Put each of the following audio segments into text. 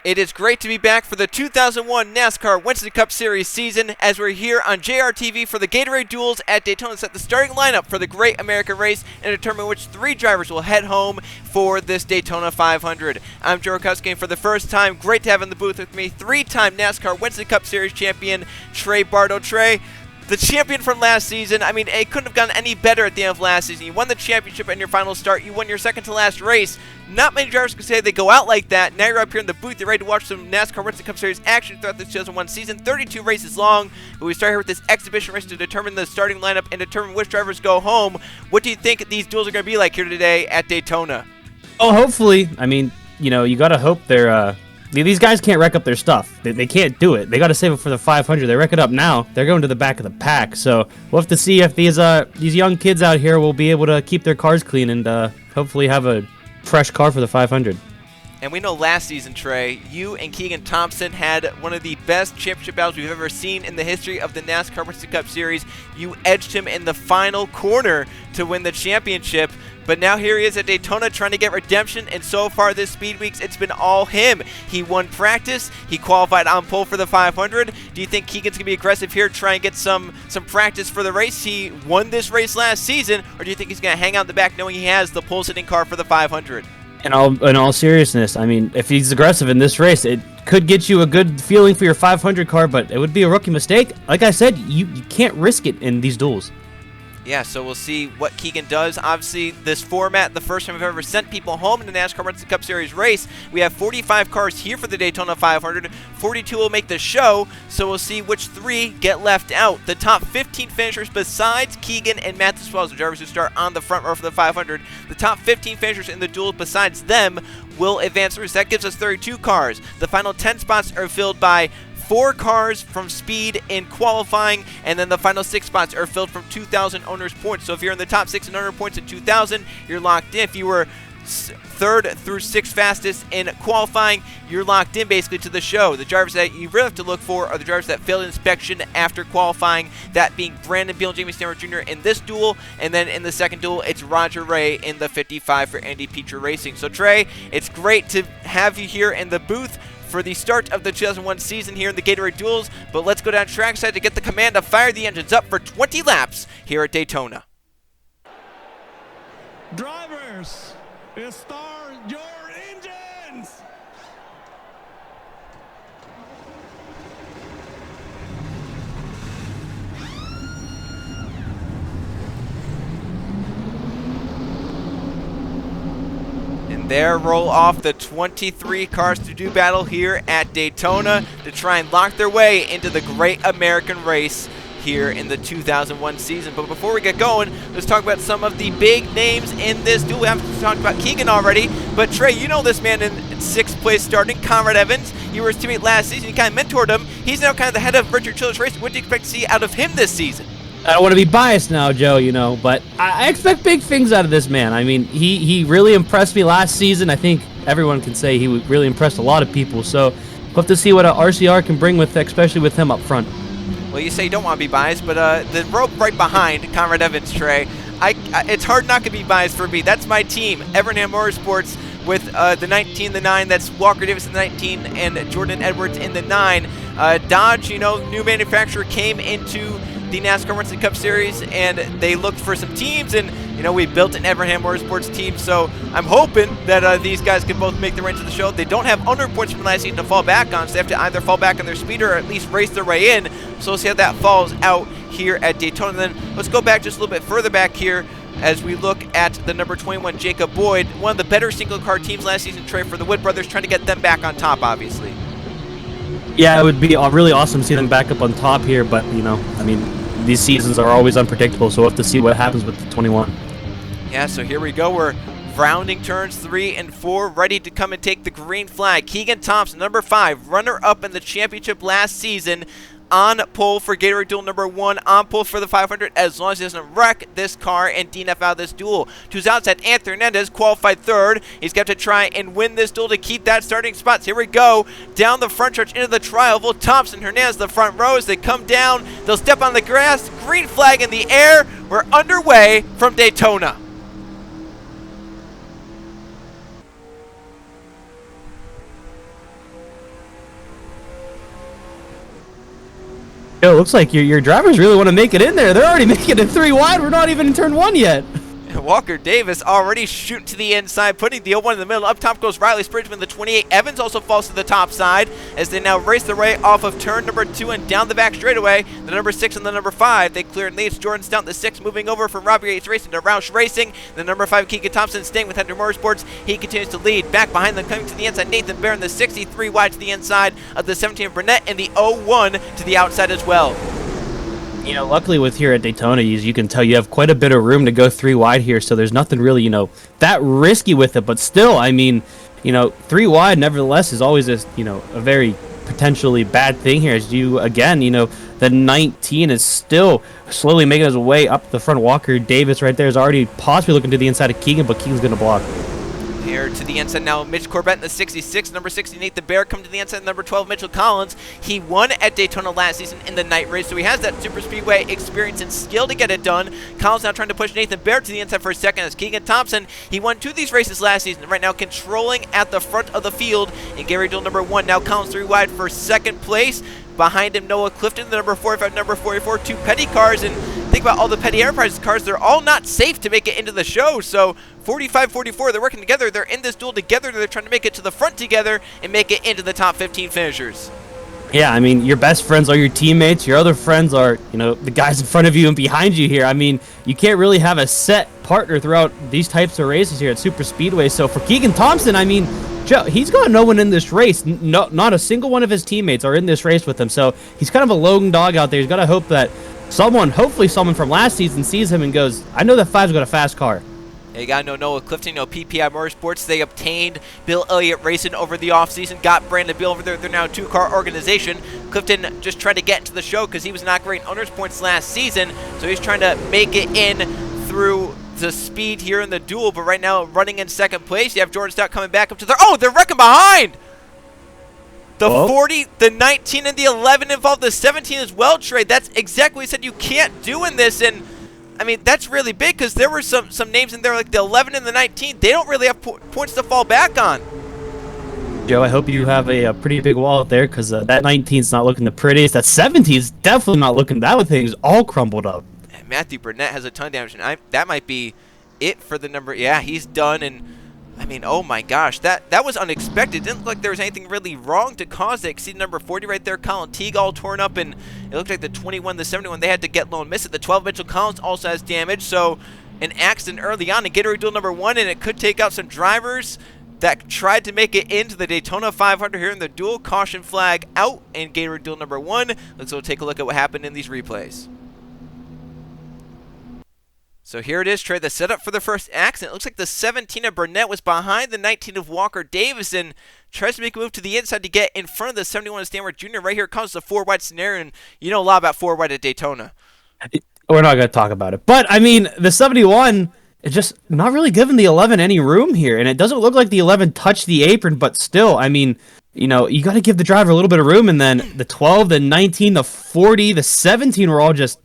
It is great to be back for the 2001 NASCAR Winston Cup Series season as we're here on JRTV for the Gatorade Duels at Daytona to set the starting lineup for the Great American Race and determine which 3 drivers will head home for this Daytona 500. I'm Joe Rakowski, and for the first time, great to have in the booth with me 3-time NASCAR Winston Cup Series champion Trey Bardo. Trey, the champion from last season. I mean, it couldn't have gone any better at the end of last season. You won the championship in your final start. You won your second to last race. Not many drivers can say they go out like that. Now you're up here in the booth. You're ready to watch some NASCAR Winston Cup Series action throughout the 2001 season. 32 races long. But we start here with this exhibition race to determine the starting lineup and determine which drivers go home. What do you think these duels are going to be like here today at Daytona? Oh, hopefully. I mean, you got to hope they're... These guys can't wreck up their stuff. They can't do it. They got to save it for the 500. They wreck it up now, they're going to the back of the pack. So we'll have to see if these young kids out here will be able to keep their cars clean and hopefully have a fresh car for the 500. And we know last season, Trey, you and Keegan Thompson had one of the best championship battles we've ever seen in the history of the NASCAR Winston Cup Series. You edged him in the final corner to win the championship. But now here he is at Daytona trying to get redemption, and so far this Speed Weeks, it's been all him. He won practice. He qualified on pole for the 500. Do you think Keegan's going to be aggressive here, try and get some practice for the race? He won this race last season, or do you think he's going to hang out in the back knowing he has the pole-sitting car for the 500? In all seriousness, I mean, if he's aggressive in this race, it could get you a good feeling for your 500 car, but it would be a rookie mistake. Like I said, you can't risk it in these duels. Yeah, so we'll see what Keegan does. Obviously, this format, the first time we've ever sent people home in the NASCAR Winston Cup Series race. We have 45 cars here for the Daytona 500. 42 will make the show, so we'll see which 3 get left out. The top 15 finishers besides Keegan and Matt Swells, the drivers who start on the front row for the 500, the top 15 finishers in the duel besides them will advance through. So that gives us 32 cars. The final 10 spots are filled by 4 cars from Speed in qualifying, and then the final 6 spots are filled from 2,000 owners' points. So if you're in the top 6 in owner points at 2,000, you're locked in. If you were 3rd through 6th fastest in qualifying, you're locked in basically to the show. The drivers that you really have to look for are the drivers that failed inspection after qualifying, that being Brandon Beal and Jamie Stanford Jr. in this duel, and then in the second duel, it's Roger Ray in the 55 for Andy Petra Racing. So Trey, it's great to have you here in the booth for the start of the 2001 season here in the Gatorade Duels, but let's go down trackside to get the command to fire the engines up for 20 laps here at Daytona. Drivers, start your engines! And there roll off the 23 cars to do battle here at Daytona to try and lock their way into the Great American Race here in the 2001 season. But before we get going, let's talk about some of the big names in this duel. We haven't talked about Keegan already, but Trey, you know this man in 6th place starting, Conrad Evans. You were his teammate last season. You kind of mentored him. He's now kind of the head of Richard Childress Racing. What do you expect to see out of him this season? I don't want to be biased now, Joe, but I expect big things out of this man. I mean, he really impressed me last season. I think everyone can say he really impressed a lot of people. So we'll have to see what RCR can bring especially with him up front. Well, you say you don't want to be biased, but the rope right behind Conrad Evans, Trey, it's hard not to be biased for me. That's my team, Evernham Motorsports, with the 19, the 9. That's Walker Davis in the 19 and Jordan Edwards in the 9. Dodge, new manufacturer, came into the NASCAR Winston Cup Series, and they looked for some teams, and we built an Evernham Motorsports team, so I'm hoping that these guys can both make their way into the show. They don't have owner points from last season to fall back on, so they have to either fall back on their speeder or at least race their way in, so we'll see how that falls out here at Daytona. Then let's go back just a little bit further back here as we look at the number 21, Jacob Boyd, one of the better single-car teams last season, Trey, for the Wood brothers, trying to get them back on top, obviously. Yeah, it would be really awesome to see them back up on top here, but, I mean, these seasons are always unpredictable, so we'll have to see what happens with the 21. Yeah, so here we go. We're rounding turns 3 and 4, ready to come and take the green flag. Keegan Thompson, number 5, runner-up in the championship last season, on pole for Gatorade Duel number 1, on pole for the 500, as long as he doesn't wreck this car and DNF out of this duel. To his outside, Anthony Hernandez qualified 3rd. He's got to try and win this duel to keep that starting spot. Here we go, down the front stretch into the tri-oval. Thompson, Hernandez, the front row. As they come down, they'll step on the grass. Green flag in the air. We're underway from Daytona. Yo, looks like your drivers really want to make it in there. They're already making it 3 wide. We're not even in turn 1 yet. Walker Davis already shooting to the inside, putting the 0-1 in the middle. Up top goes Riley Spridgeman, the 28. Evans also falls to the top side as they now race their way off of turn number 2 and down the back straightaway. The number 6 and the number 5, they clear and leads. Jordan Stout, the 6, moving over from Robbie Yates Racing to Roush Racing. The number 5, Keegan Thompson, staying with Hendrick Motorsports. He continues to lead. Back behind them, coming to the inside, Nathan Barron, the 63 wide to the inside of the 17 Burnett, and the 0-1 to the outside as well. You know, luckily with here at Daytona, you can tell you have quite a bit of room to go 3 wide here, so there's nothing really, that risky with it. But still, I mean, 3 wide, nevertheless, is always a very potentially bad thing here. As the 19 is still slowly making his way up the front. Walker Davis right there is already possibly looking to the inside of Keegan, but Keegan's going to block. Here to the inside now, Mitch Corbett in the 66, number 60, Nathan Bear coming to the inside, number 12, Mitchell Collins. He won at Daytona last season in the night race, so he has that super speedway experience and skill to get it done. Collins now trying to push Nathan Bear to the inside for a second as Keegan Thompson, he won 2 of these races last season, right now controlling at the front of the field. And Gary Duell, number 1, now Collins 3 wide for second place. Behind him, Noah Clifton, the number 45, number 44, 2 petty cars. And think about all the petty enterprises cars, they're all not safe to make it into the show. So 45, 44, they're working together. They're in this duel together. They're trying to make it to the front together and make it into the top 15 finishers. Yeah, I mean, your best friends are your teammates. Your other friends are, the guys in front of you and behind you here. I mean, you can't really have a set partner throughout these types of races here at Super Speedway. So for Keegan Thompson, I mean, Joe, he's got no one in this race. No, not a single one of his teammates are in this race with him. So he's kind of a lone dog out there. He's got to hope that hopefully someone from last season sees him and goes, I know that 5's got a fast car. You got to know Noah Clifton, PPI Motorsports. They obtained Bill Elliott Racing over the offseason, got Brandon Bill over there. They're now a 2-car organization. Clifton just trying to get into the show because he was not great in owner's points last season, so he's trying to make it in through the speed here in the duel. But right now, running in second place, you have Jordan Stout coming back up to they're wrecking behind! The 40, the 19, and the 11 involved, the 17 as well, Trey. That's exactly what he said you can't do in this, and I mean, that's really big because there were some names in there like the 11 and the 19. They don't really have points to fall back on. Joe, I hope you have a pretty big wallet there because that 19's not looking the prettiest. That 17's definitely not looking. That thing's all crumbled up. And Matthew Burnett has a ton of damage, and that might be it for the number. Yeah, he's done, and I mean, oh my gosh, that was unexpected. It didn't look like there was anything really wrong to cause that. Exceed number 40 right there, Colin Teague all torn up, and it looked like the 21, the 71, they had to get low and miss it. The 12, Mitchell Collins, also has damage, so an accident early on in Gatorade Duel number 1, and it could take out some drivers that tried to make it into the Daytona 500 here in the duel. Caution flag out in Gatorade Duel number 1. Let's go take a look at what happened in these replays. So here it is, Trey, the setup for the first accident. It looks like the 17 of Burnett was behind the 19 of Walker Davis and tries to make a move to the inside to get in front of the 71 of Stanford Jr. Right here comes the 4-wide scenario, and you know a lot about 4-wide at Daytona. We're not going to talk about it. But, I mean, the 71 is just not really giving the 11 any room here, and it doesn't look like the 11 touched the apron, but still, I mean, you got to give the driver a little bit of room, and then the 12, the 19, the 40, the 17 were all just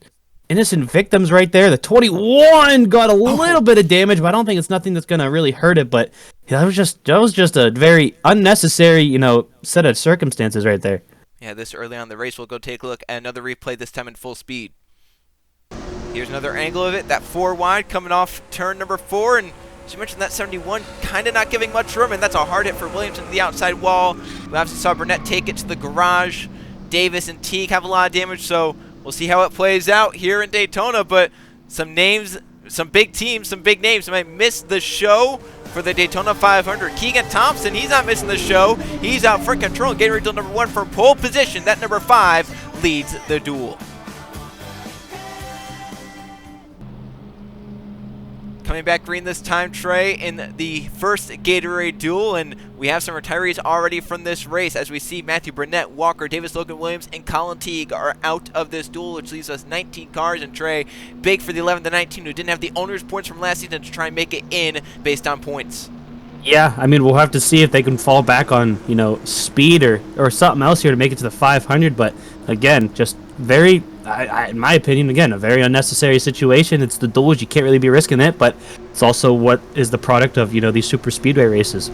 innocent victims right there. The 21 got a little bit of damage, but I don't think it's nothing that's going to really hurt it. But yeah, that was just a very unnecessary, set of circumstances right there. Yeah, this early on in the race, we'll go take a look at another replay, this time in full speed. Here's another angle of it. That 4-wide coming off turn number 4, and as you mentioned, that 71 kind of not giving much room, and that's a hard hit for Williamson to the outside wall. We obviously saw Burnett take it to the garage. Davis and Teague have a lot of damage, so we'll see how it plays out here in Daytona, but some names, some big teams, some big names might miss the show for the Daytona 500. Keegan Thompson, he's not missing the show. He's out front control. Gatorade Duel number 1 for pole position. That number 5 leads the duel. Coming back green this time, Trey, in the first Gatorade Duel, and we have some retirees already from this race as we see Matthew Burnett, Walker, Davis, Logan Williams, and Colin Teague are out of this duel, which leaves us 19 cars. And Trey, big for the 11 to 19 who didn't have the owner's points from last season to try and make it in based on points. Yeah, I mean, we'll have to see if they can fall back on, speed or something else here to make it to the 500. But again, just very, in my opinion, again, a very unnecessary situation. It's the duels. You can't really be risking it, but it's also what is the product of, these super speedway races.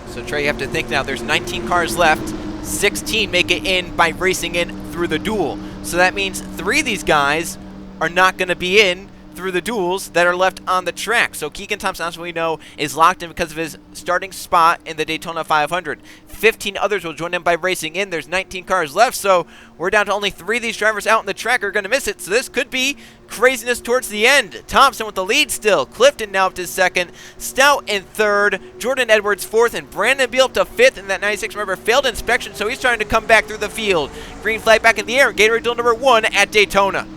So, Trey, you have to think now there's 19 cars left. 16 make it in by racing in through the duel. So that means 3 of these guys are not going to be in through the duels that are left on the track. So Keegan Thompson, as we know, is locked in because of his starting spot in the Daytona 500. 15 others will join him by racing in. There's 19 cars left, so we're down to only 3 of these drivers out on the track are going to miss it. So this could be craziness towards the end. Thompson with the lead still. Clifton now up to 2nd. Stout in 3rd. Jordan Edwards 4th. And Brandon Beal up to 5th. And that 96, remember, failed inspection, so he's trying to come back through the field. Green flag back in the air. Gatorade duel number 1 at Daytona.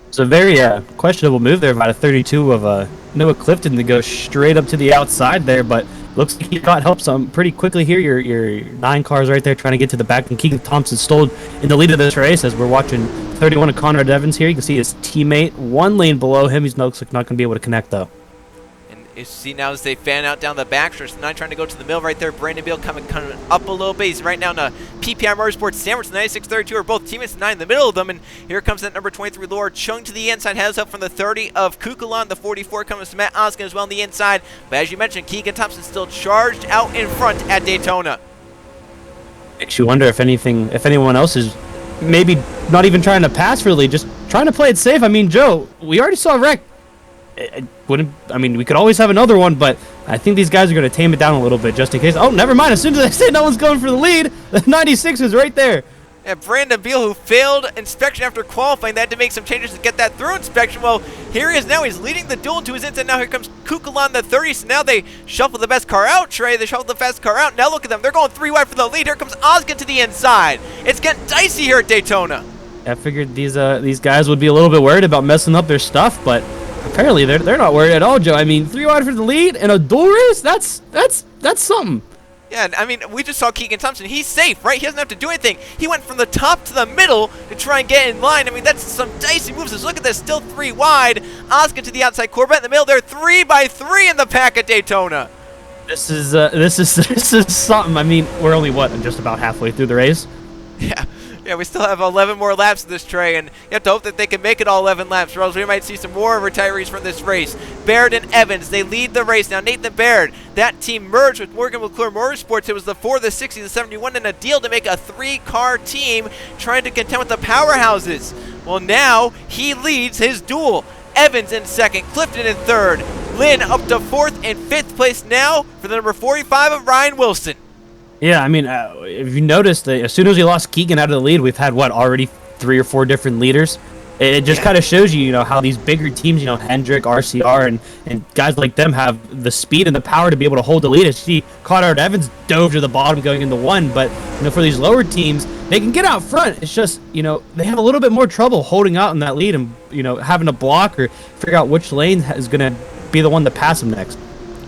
It's a very questionable move there by a 32 of Noah Clifton to go straight up to the outside there, but looks like he got help some pretty quickly here. Your 9 cars right there trying to get to the back, and Keegan Thompson stole in the lead of this race as we're watching 31 of Conrad Evans here. You can see his teammate 1 lane below him. He's looks like not going to be able to connect though. You see now as they fan out down the backstretch, 9 trying to go to the middle right there. Brandon Beal coming up a little bit. He's right now in a PPI Motorsports sandwich. 96-32 are both teammates, 9 in the middle of them. And here comes that number 23, Laura Chung to the inside. Heads up from the 30 of Kukulon. The 44 comes to Matt Oskin as well on the inside. But as you mentioned, Keegan Thompson still charged out in front at Daytona. Makes you wonder if anyone else is maybe not even trying to pass really, just trying to play it safe. I mean, Joe, we already saw a wreck. We could always have another one, but I think these guys are going to tame it down a little bit just in case. Oh, never mind. As soon as I say no one's going for the lead, the 96 is right there. Yeah, Brandon Beal, who failed inspection after qualifying, they had to make some changes to get that through inspection. Well, here he is now. He's leading the duel to his inside. Now here comes Kukulon, the 30. So now they shuffle the best car out, Trey. They shuffle the fast car out. Now look at them. They're going 3 wide for the lead. Here comes Oskin to the inside. It's getting dicey here at Daytona. I figured these guys would be a little bit worried about messing up their stuff, but apparently they're not worried at all, Joe. I mean, 3 wide for the lead in a duel race? That's something. Yeah, I mean, we just saw Keegan Thompson. He's safe, right? He doesn't have to do anything. He went from the top to the middle to try and get in line. I mean, that's some dicey moves. Look at this, still 3 wide. Oskin to the outside, Corvette in the middle. They're 3 by 3 in the pack at Daytona. This is something. I mean, we're only just about halfway through the race. Yeah, we still have 11 more laps of this, Trey, and you have to hope that they can make it all 11 laps, or else we might see some more retirees from this race. Baird and Evans, they lead the race. Now, Nathan Baird, that team merged with Morgan McClure Motorsports. It was the 4, the 60, the 71, and a deal to make a 3-car team trying to contend with the powerhouses. Well, now he leads his duel. Evans in 2nd, Clifton in 3rd, Lynn up to 4th and 5th place now for the number 45 of Ryan Wilson. Yeah, I mean, if you noticed, as soon as we lost Keegan out of the lead, we've had, already 3 or 4 different leaders. It just kind of shows you, how these bigger teams, Hendrick, RCR, and guys like them have the speed and the power to be able to hold the lead. As you see, Conrad Evans dove to the bottom going into 1, but, for these lower teams, they can get out front. It's just, they have a little bit more trouble holding out in that lead and, having to block or figure out which lane is going to be the one to pass them next.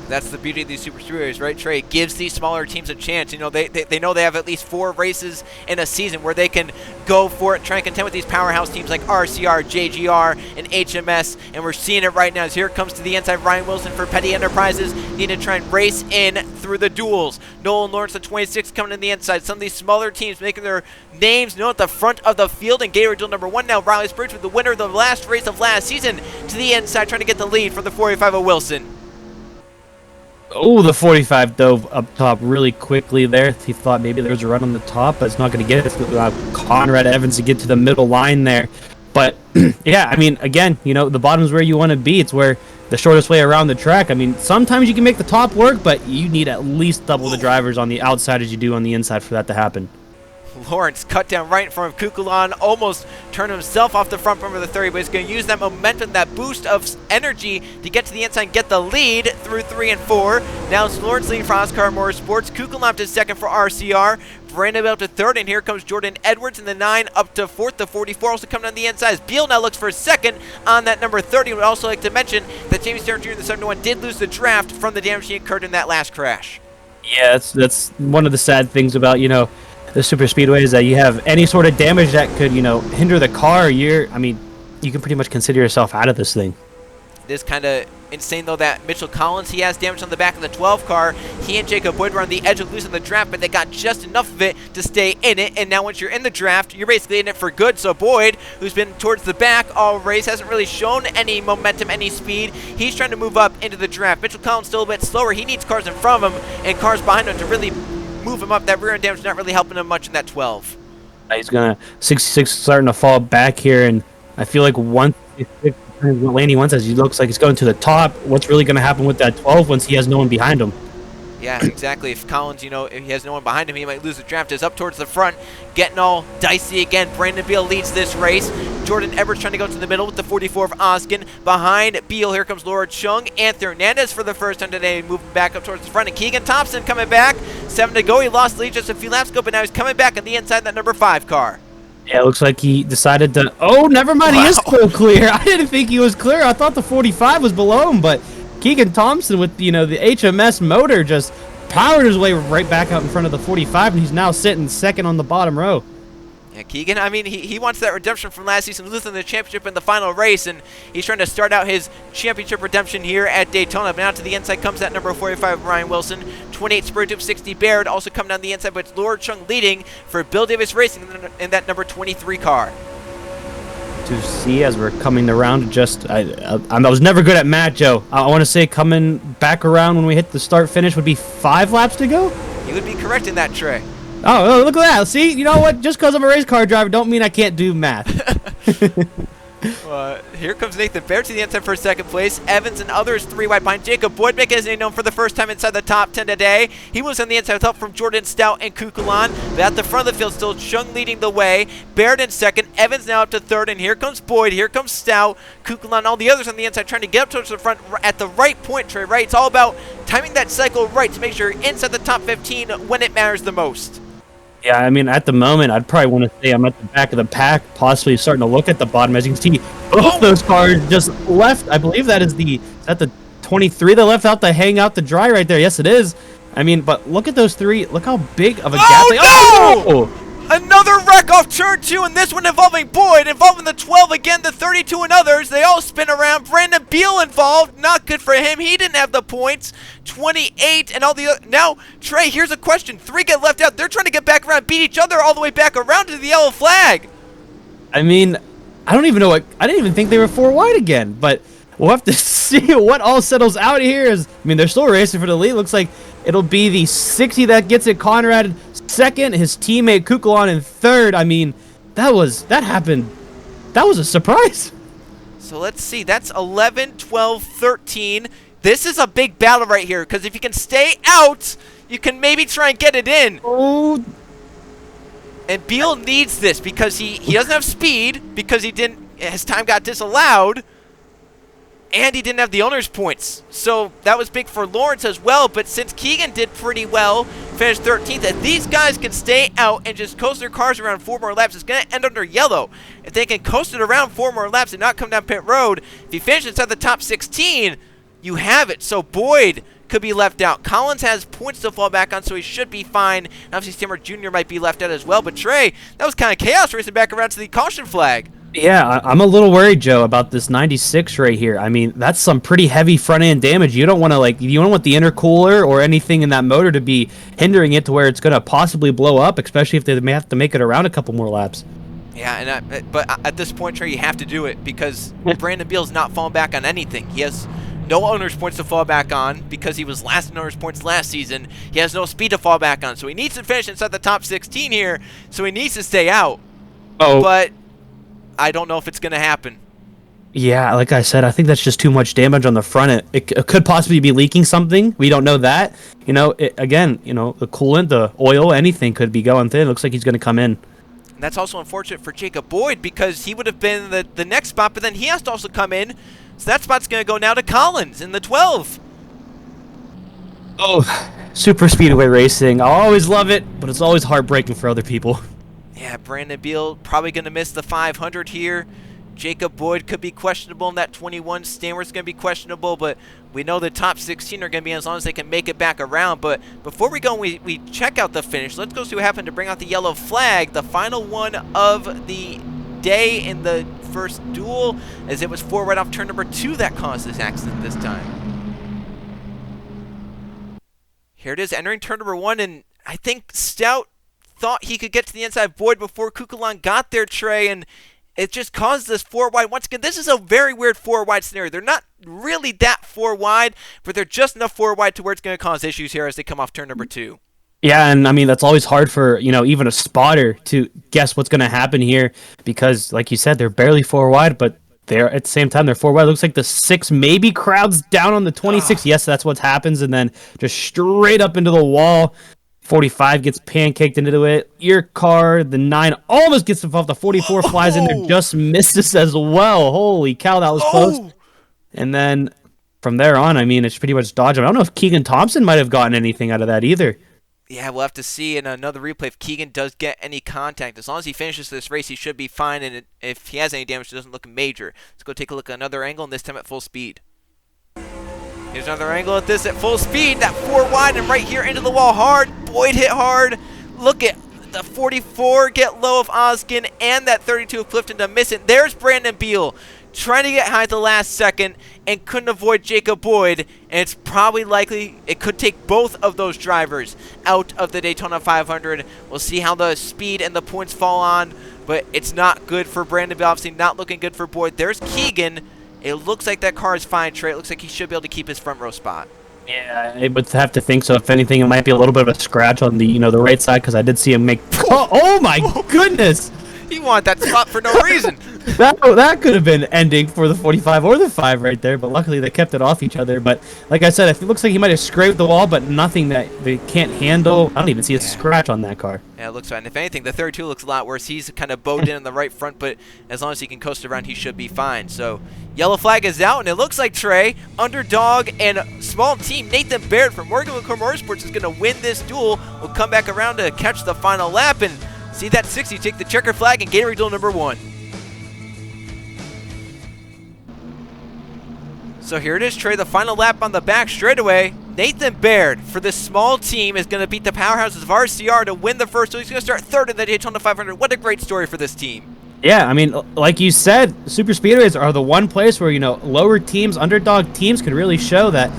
That's the beauty of these super speedways, right, Trey? It gives these smaller teams a chance. They know they have at least 4 races in a season where they can go for it, try and contend with these powerhouse teams like RCR, JGR, and HMS. And we're seeing it right now as here comes to the inside Ryan Wilson for Petty Enterprises. Need to try and race in through the duels. Nolan Lawrence, the 26, coming in the inside. Some of these smaller teams making their names known at the front of the field. And Gatorade duel number 1 now. Riley Spurge with the winner of the last race of last season to the inside, trying to get the lead for the 45 of Wilson. Oh, the 45 dove up top really quickly there. He thought maybe there was a run on the top, but it's not going to get it. It's Conrad Evans to get to the middle line there. But, yeah, I mean, again, the bottom's where you want to be. It's where the shortest way around the track. I mean, sometimes you can make the top work, but you need at least double the drivers on the outside as you do on the inside for that to happen. Lawrence cut down right in front of Kukulon, almost turned himself off the front bumper of the 30, but he's going to use that momentum, that boost of energy to get to the inside and get the lead through 3 and 4. Now it's Lawrence leading for NASCAR Motorsports. Kukulon up to 2nd for RCR. Brandon up to 3rd, and here comes Jordan Edwards in the 9 up to 4th. The 44 also coming on the inside as Beal now looks for 2nd on that number 30. Would also like to mention that Jamie Sterling Jr. the 71 did lose the draft from the damage he incurred in that last crash. Yeah, that's one of the sad things about, the super speedway is that you have any sort of damage that could, hinder the car. You can pretty much consider yourself out of this thing. It is kind of insane, though, that Mitchell Collins, he has damage on the back of the 12 car. He and Jacob Boyd were on the edge of losing the draft, but they got just enough of it to stay in it. And now once you're in the draft, you're basically in it for good. So Boyd, who's been towards the back all race, hasn't really shown any momentum, any speed. He's trying to move up into the draft. Mitchell Collins still a bit slower. He needs cars in front of him and cars behind him to really move him up. That rear end damage is not really helping him much in that 12. He's gonna 66 starting to fall back here, and I feel like once what Laney wants, as he looks like he's going to the top, what's really going to happen with that 12 once he has no one behind him? Yeah, exactly. If Collins, if he has no one behind him, he might lose the draft. Is up towards the front, getting all dicey again. Brandon Beal leads this race. Jordan Edwards trying to go to the middle with the 44 of Oskin. Behind Beal, here comes Laura Chung. Anthony Hernandez for the first time today, moving back up towards the front. And Keegan Thompson coming back. 7 to go. He lost the lead just a few laps ago, but now he's coming back on the inside of that number 5 car. Yeah, it looks like he decided to... Oh, never mind. Wow. He is still clear. I didn't think he was clear. I thought the 45 was below him, but Keegan Thompson with, the HMS motor just powered his way right back out in front of the 45, and he's now sitting second on the bottom row. Yeah, Keegan, I mean, he wants that redemption from last season, losing the championship in the final race, and he's trying to start out his championship redemption here at Daytona. But now to the inside comes that number 45, Ryan Wilson. 28 Spur Tube 60 Baird also coming down the inside, but it's Laura Chung leading for Bill Davis Racing in that number 23 car. To see as we're coming around, just I was never good at math, Joe. I want to say coming back around when we hit the start finish would be 5 laps to go. You would be correct in that, Trey. Oh, look at that. See, you know what? Just because I'm a race car driver don't mean I can't do math. Here comes Nathan Baird to the inside for second place. Evans and others 3 wide behind. Jacob Boyd making his name known for the first time inside the top 10 today. He was on the inside with help from Jordan Stout and Kukulan. But at the front of the field, still Chung leading the way. Baird in second. Evans now up to third. And here comes Boyd. Here comes Stout. Kukulan, all the others on the inside trying to get up towards the front at the right point, Trey, right? It's all about timing that cycle right to make sure you're inside the top 15 when it matters the most. Yeah, I mean, at the moment, I'd probably want to say I'm at the back of the pack, possibly starting to look at the bottom. As you can see, both those cars just left. I believe that is that the 23 that left out to hang out to dry right there. Yes, it is. I mean, but look at those 3. Look how big of a gap they are. Oh! Another wreck off turn 2, and this one involving Boyd, involving the 12 again, the 32 and others. They all spin around. Brandon Beal involved. Not good for him. He didn't have the points. 28 and all the other. Now, Trey, here's a question. 3 get left out. They're trying to get back around, beat each other all the way back around to the yellow flag. I mean, I don't even know what. I didn't even think they were 4 wide again, but we'll have to see what all settles out here. I mean, they're still racing for the lead. Looks like it'll be the 60 that gets it. Conrad second, his teammate Kukulon in third. I mean, that happened. That was a surprise. So let's see. That's 11, 12, 13. This is a big battle right here, because if you can stay out, you can maybe try and get it in. Oh. And Beal needs this because he doesn't have speed, because his time got disallowed, and he didn't have the owner's points. So that was big for Lawrence as well. But since Keegan did pretty well, finished 13th, if these guys can stay out and just coast their cars around 4 more laps, it's going to end under yellow. If they can coast it around 4 more laps and not come down pit road, if he finishes inside the top 16, you have it. So Boyd could be left out. Collins has points to fall back on, so he should be fine. And obviously, Stammer Jr. might be left out as well. But Trey, that was kind of chaos racing back around to the caution flag. Yeah, I'm a little worried, Joe, about this 96 right here. I mean, that's some pretty heavy front-end damage. You don't want to, you don't want the intercooler or anything in that motor to be hindering it to where it's going to possibly blow up, especially if they may have to make it around a couple more laps. Yeah, but at this point, Trey, you have to do it, because Brandon Beal's not falling back on anything. He has no owner's points to fall back on because he was last in owner's points last season. He has no speed to fall back on, so he needs to finish inside the top 16 here, so he needs to stay out. Oh. But I don't know if it's going to happen. Yeah, like I said, I think that's just too much damage on the front. It could possibly be leaking something. We don't know that. Again, the coolant, the oil, anything could be going thin. It looks like he's going to come in. And that's also unfortunate for Jacob Boyd, because he would have been the next spot, but then he has to also come in. So that spot's going to go now to Collins in the 12. Oh, super speedway racing. I always love it, but it's always heartbreaking for other people. Yeah, Brandon Beal probably going to miss the 500 here. Jacob Boyd could be questionable in that 21. Stanworth's going to be questionable, but we know the top 16 are going to be, as long as they can make it back around. But before we go and we check out the finish, let's go see what happened to bring out the yellow flag, the final one of the day in the first duel, as it was 4 wide off turn number 2 that caused this accident this time. Here it is, entering turn number 1, and I think Stout thought he could get to the inside void before Kukulon got there, Trey, and it just caused this 4 wide. Once again, this is a very weird 4 wide scenario. They're not really that 4 wide, but they're just enough 4 wide to where it's going to cause issues here as they come off turn number 2. Yeah, and I mean, that's always hard for, even a spotter to guess what's going to happen here because, like you said, they're barely 4 wide, but they're at the same time, they're 4 wide. It looks like the 6 maybe crowds down on the 26. Yes, that's what happens, and then just straight up into the wall. 45 gets pancaked into it. Your car, the 9 almost gets off. The 44 flies in there, just misses as well. Holy cow, that was close. And then from there on, I mean, it's pretty much dodging. I don't know if Keegan Thompson might have gotten anything out of that either. Yeah, we'll have to see in another replay if Keegan does get any contact. As long as he finishes this race, he should be fine, and if he has any damage, it doesn't look major. Let's go take a look at another angle, and this time at full speed. Here's another angle at this at full speed. That 4 wide and right here into the wall hard. Boyd hit hard. Look at the 44 get low of Oskin and that 32 of Clifton to miss it. There's Brandon Beal trying to get high at the last second and couldn't avoid Jacob Boyd. And it's probably likely it could take both of those drivers out of the Daytona 500. We'll see how the speed and the points fall on, but it's not good for Brandon Beal. Obviously not looking good for Boyd. There's Keegan. It looks like that car is fine, Trey. It looks like he should be able to keep his front row spot. Yeah, I would have to think so. If anything, it might be a little bit of a scratch on the the right side because I did see him make. Oh my goodness! He wanted that spot for no reason. That could have been ending for the 45 or the 5 right there, but luckily they kept it off each other. But like I said, it looks like he might have scraped the wall, but nothing that they can't handle. I don't even see a scratch on that car. Yeah, it looks fine. If anything, the 32 looks a lot worse. He's kind of bowed in the right front, but as long as he can coast around, he should be fine. So yellow flag is out, and it looks like Trey, underdog, and small team Nathan Baird from Morgan McCord Motorsports is going to win this duel. We'll come back around to catch the final lap and see that 60 take the checker flag in Gatorade duel number 1. So here it is, Trey, the final lap on the back straightaway. Nathan Baird for this small team is going to beat the powerhouses of RCR to win the first duel. He's going to start 3rd in the Daytona 500. What a great story for this team. Yeah, I mean, like you said, super speedways are the one place where, lower teams, underdog teams can really show that,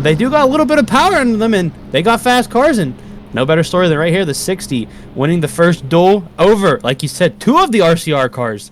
they do got a little bit of power in them and they got fast cars, and no better story than right here, the 60 winning the first duel over, like you said, 2 of the RCR cars.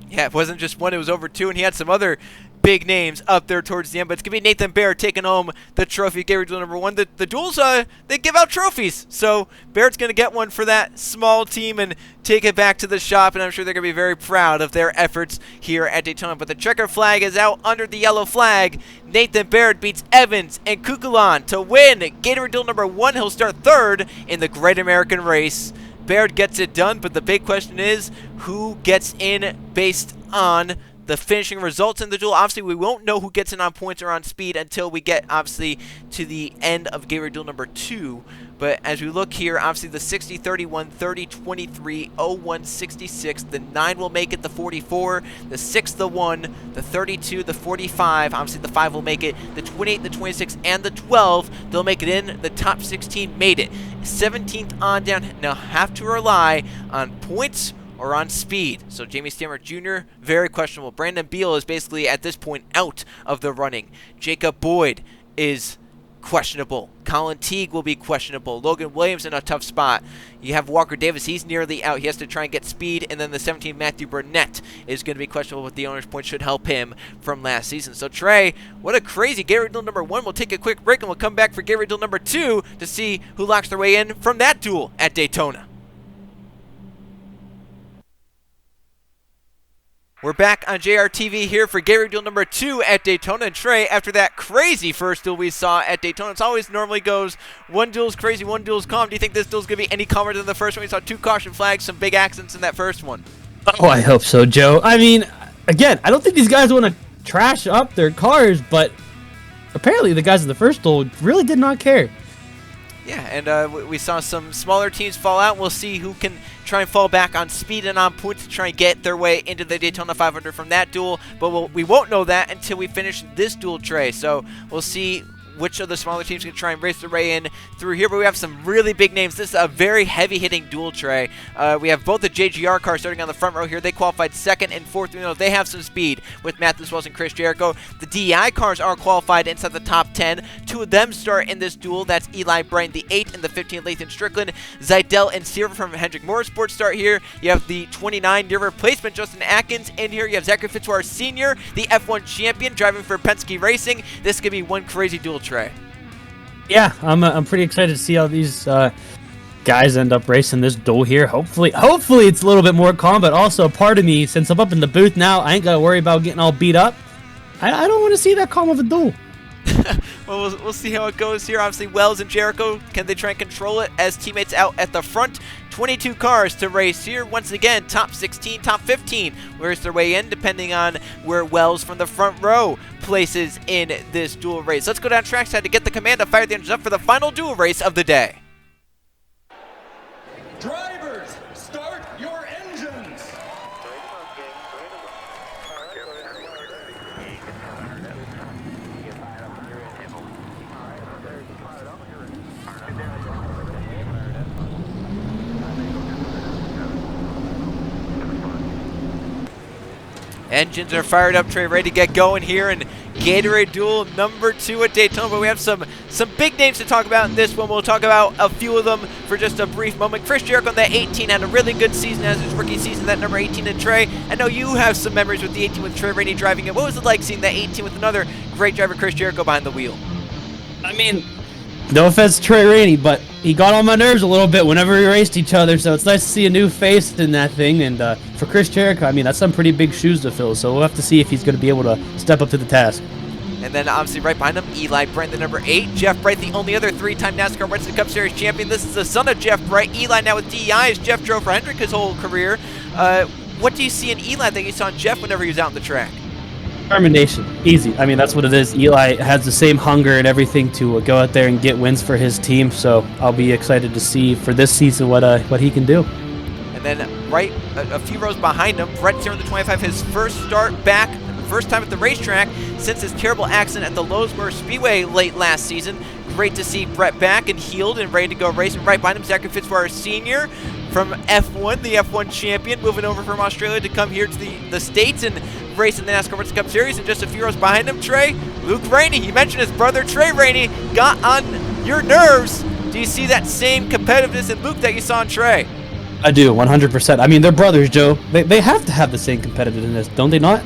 Yeah, it wasn't just 1, it was over 2, and he had some other big names up there towards the end, but it's going to be Nathan Baird taking home the trophy, Gatorade duel number 1. The duels, they give out trophies, so Baird's going to get one for that small team and take it back to the shop, and I'm sure they're going to be very proud of their efforts here at Daytona. But the checker flag is out under the yellow flag. Nathan Baird beats Evans and Kukulon to win Gatorade duel number 1. He'll start 3rd in the Great American Race. Baird gets it done, but the big question is who gets in based on the finishing results in the duel. Obviously, we won't know who gets in on points or on speed until we get, obviously, to the end of Gatorade duel number 2. But as we look here, obviously, the 60, 31, 30, 23, 01, 66, the 9 will make it, the 44, the 6, the 1, the 32, the 45, obviously the 5 will make it, the 28, the 26, and the 12, they'll make it in. The top 16 made it. 17th on down, now have to rely on points or on speed. So Jamie Stammer Jr., very questionable. Brandon Beal is basically at this point out of the running. Jacob Boyd is questionable. Colin Teague will be questionable. Logan Williams in a tough spot. You have Walker Davis, he's nearly out. He has to try and get speed. And then the 17, Matthew Burnett, is going to be questionable, but the owner's point should help him from last season. So Trey, what a crazy Gatorade duel number 1. We'll take a quick break and we'll come back for Gatorade duel number 2 to see who locks their way in from that duel at Daytona. We're back on JRTV here for Gatorade duel number 2 at Daytona. And Trey, after that crazy first duel we saw at Daytona, it's always normally goes one duel's crazy, one duel's calm. Do you think this duel's going to be any calmer than the first one? We saw 2 caution flags, some big accidents in that first one. Oh, I hope so, Joe. I mean, again, I don't think these guys want to trash up their cars, but apparently the guys in the first duel really did not care. Yeah, and we saw some smaller teams fall out. We'll see who can try and fall back on speed and on points to try and get their way into the Daytona 500 from that duel. But we won't know that until we finish this duel, Trey. So we'll see which of the smaller teams can try and race their way in through here. But we have some really big names. This is a very heavy-hitting duel, Trey. We have both the JGR cars starting on the front row here. They qualified 2nd and 4th. We know they have some speed with Matheus Wells and Chris Jericho. The DEI cars are qualified inside the top 10. 2 of them start in this duel. That's Eli Brighton, the 8th, and the 15th, Lathan Strickland. Zidell and Sierra from Hendrick Motorsports start here. You have the 29 year replacement, Justin Atkins, in here. You have Zachary Fitzwater Sr., the F1 champion, driving for Penske Racing. This could be one crazy duel, Trey. Yeah, I'm pretty excited to see how these guys end up racing this duel here. Hopefully it's a little bit more calm, but also part of me, since I'm up in the booth now, I ain't got to worry about getting all beat up. I don't want to see that calm of a duel. Well, we'll see how it goes here. Obviously, Wells and Jericho, can they try and control it as teammates out at the front? 22 cars to race here. Once again, top 16, top 15 race their way in, depending on where Wells from the front row places in this duel race. Let's go down trackside to get the command to fire the engines up for the final duel race of the day. Drivers, start your engines. Engines are fired up, Trey, ready to get going here in Gatorade Duel number 2 at Daytona. But we have some big names to talk about in this one. We'll talk about a few of them for just a brief moment. Chris Jericho on that 18 had a really good season as his rookie season, that number 18 in Trey. I know you have some memories with the 18 with Trey Rainey driving it. What was it like seeing that 18 with another great driver, Chris Jericho, behind the wheel? I mean, no offense to Trey Rainey, but he got on my nerves a little bit whenever we raced each other, so it's nice to see a new face in that thing. And for Chris Jericho, I mean, that's some pretty big shoes to fill, so we'll have to see if he's going to be able to step up to the task. And then obviously right behind him, Eli Bright, the number 8. Jeff Bright, the only other 3-time NASCAR Winston Cup Series champion. This is the son of Jeff Bright. Eli now with DEI, as Jeff drove for Hendrick his whole career. What do you see in Eli that you saw in Jeff whenever he was out on the track? Determination. Easy. I mean, that's what it is. Eli has the same hunger and everything to go out there and get wins for his team, so I'll be excited to see for this season what he can do. And then right a few rows behind him, Brett here in the 25, his first start back, first time at the racetrack since his terrible accident at the Lowesboro Speedway late last season. Great to see Brett back and healed and ready to go racing. Right behind him, Zachary Fitzwater Sr. from F1, the F1 champion, moving over from Australia to come here to the States and race in the NASCAR Winston Cup Series. And just a few rows behind him, Trey, Luke Rainey. You mentioned his brother, Trey Rainey, got on your nerves. Do you see that same competitiveness in Luke that you saw in Trey? I do, 100%. I mean, they're brothers, Joe. They have to have the same competitiveness, don't they not?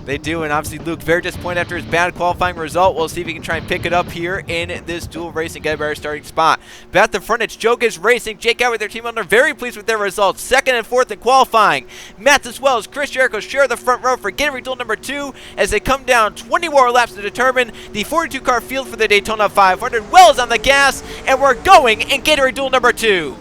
They do, and obviously Luke very disappointed after his bad qualifying result. We'll see if he can try and pick it up here in this dual race and get a better starting spot. Back at the front, it's Joe Gibbs Racing. Jake out with their team owner, very pleased with their results. 2nd and 4th in qualifying. Matheus Wells, Chris Jericho share the front row for Gatorade Duel number 2 as they come down 20 more laps to determine the 42-car field for the Daytona 500. Wells on the gas, and we're going in Gatorade Duel number 2.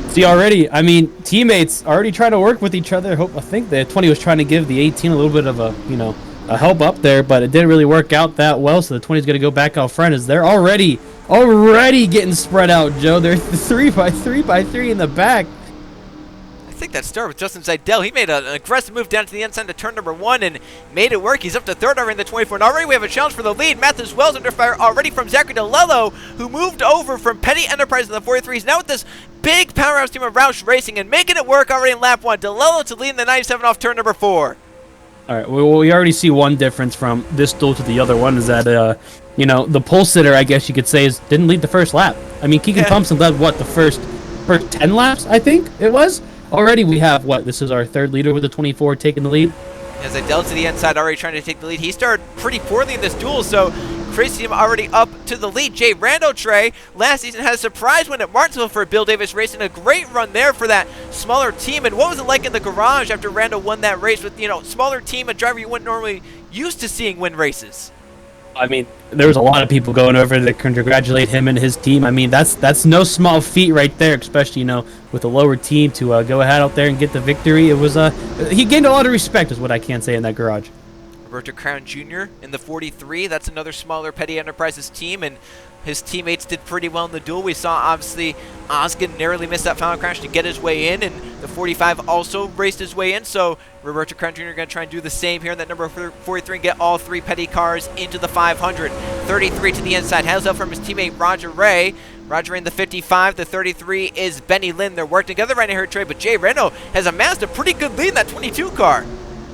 See, already, I mean, teammates already trying to work with each other. I think the 20 was trying to give the 18 a little bit of a help up there, but it didn't really work out that well, so the 20 is going to go back out front as they're already getting spread out, Joe. They're 3 by 3 by 3 in the back. I think that started with Justin Zidell. He made an aggressive move down to the inside to turn number 1 and made it work. He's up to 3rd over in the 24, and already we have a challenge for the lead. Matheus Wells under fire already from Zachary DeLello, who moved over from Petty Enterprise in the 43. He's now with this big powerhouse team of Roush Racing and making it work already in lap 1. DeLello to lead in the 97 off turn number 4. All right, well, we already see one difference from this duel to the other one is that, the pole sitter, I guess you could say, didn't lead the first lap. I mean, Keegan Thompson led, the first 10 laps, I think it was? Already we have, this is our 3rd leader with the 24 taking the lead. As Zidell to the inside already trying to take the lead. He started pretty poorly in this duel, so crazy team already up to the lead. Jay Rando, Trey, last season had a surprise win at Martinsville for Bill Davis Racing. A great run there for that smaller team. And what was it like in the garage after Rando won that race with, smaller team, a driver you wouldn't normally used to seeing win races? I mean, there was a lot of people going over to congratulate him and his team. I mean, that's no small feat right there, especially, with a lower team to go ahead out there and get the victory. It was, he gained a lot of respect is what I can say in that garage. Roberto Crown Jr. in the 43. That's another smaller Petty Enterprises team. And his teammates did pretty well in the duel. We saw, obviously, Osgood narrowly missed that final crash to get his way in, and the 45 also raced his way in, so Roberto Crown Jr. going to try and do the same here in that number 43 and get all 3 petty cars into the 500. 33 to the inside, heads up from his teammate Roger Ray. Roger in the 55, the 33 is Benny Lynn. They're working together right here, Trey, but Jay Reno has amassed a pretty good lead in that 22 car.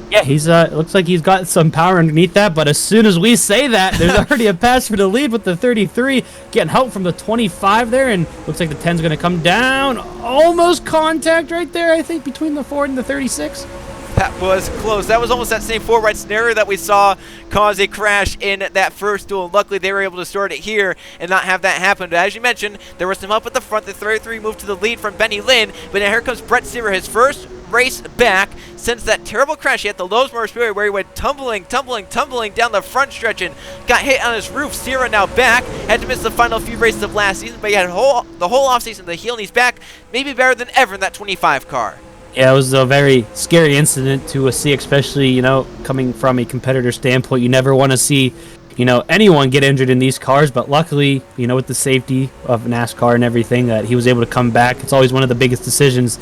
Yeah, he's looks like he's got some power underneath that, but as soon as we say that, there's already a pass for the lead with the 33, getting help from the 25 there, and looks like the 10's going to come down. Almost contact right there, I think, between the Ford and the 36. That was close. That was almost that same four-wide scenario that we saw cause a crash in that first duel. Luckily, they were able to start it here and not have that happen. But as you mentioned, there was some help at the front. The 33 moved to the lead from Benny Lynn, but now here comes Brett Seaver, his first race back since that terrible crash he had at the Lowesmore Speedway where he went tumbling down the front stretch and got hit on his roof. Sierra now back, had to miss the final few races of last season, but he had the whole offseason to heal, and he's back maybe better than ever in that 25 car. Yeah, it was a very scary incident to see, especially, you know, coming from a competitor standpoint. You never want to see, you know, anyone get injured in these cars, but luckily, you know, with the safety of NASCAR and everything, that he was able to come back. It's always one of the biggest decisions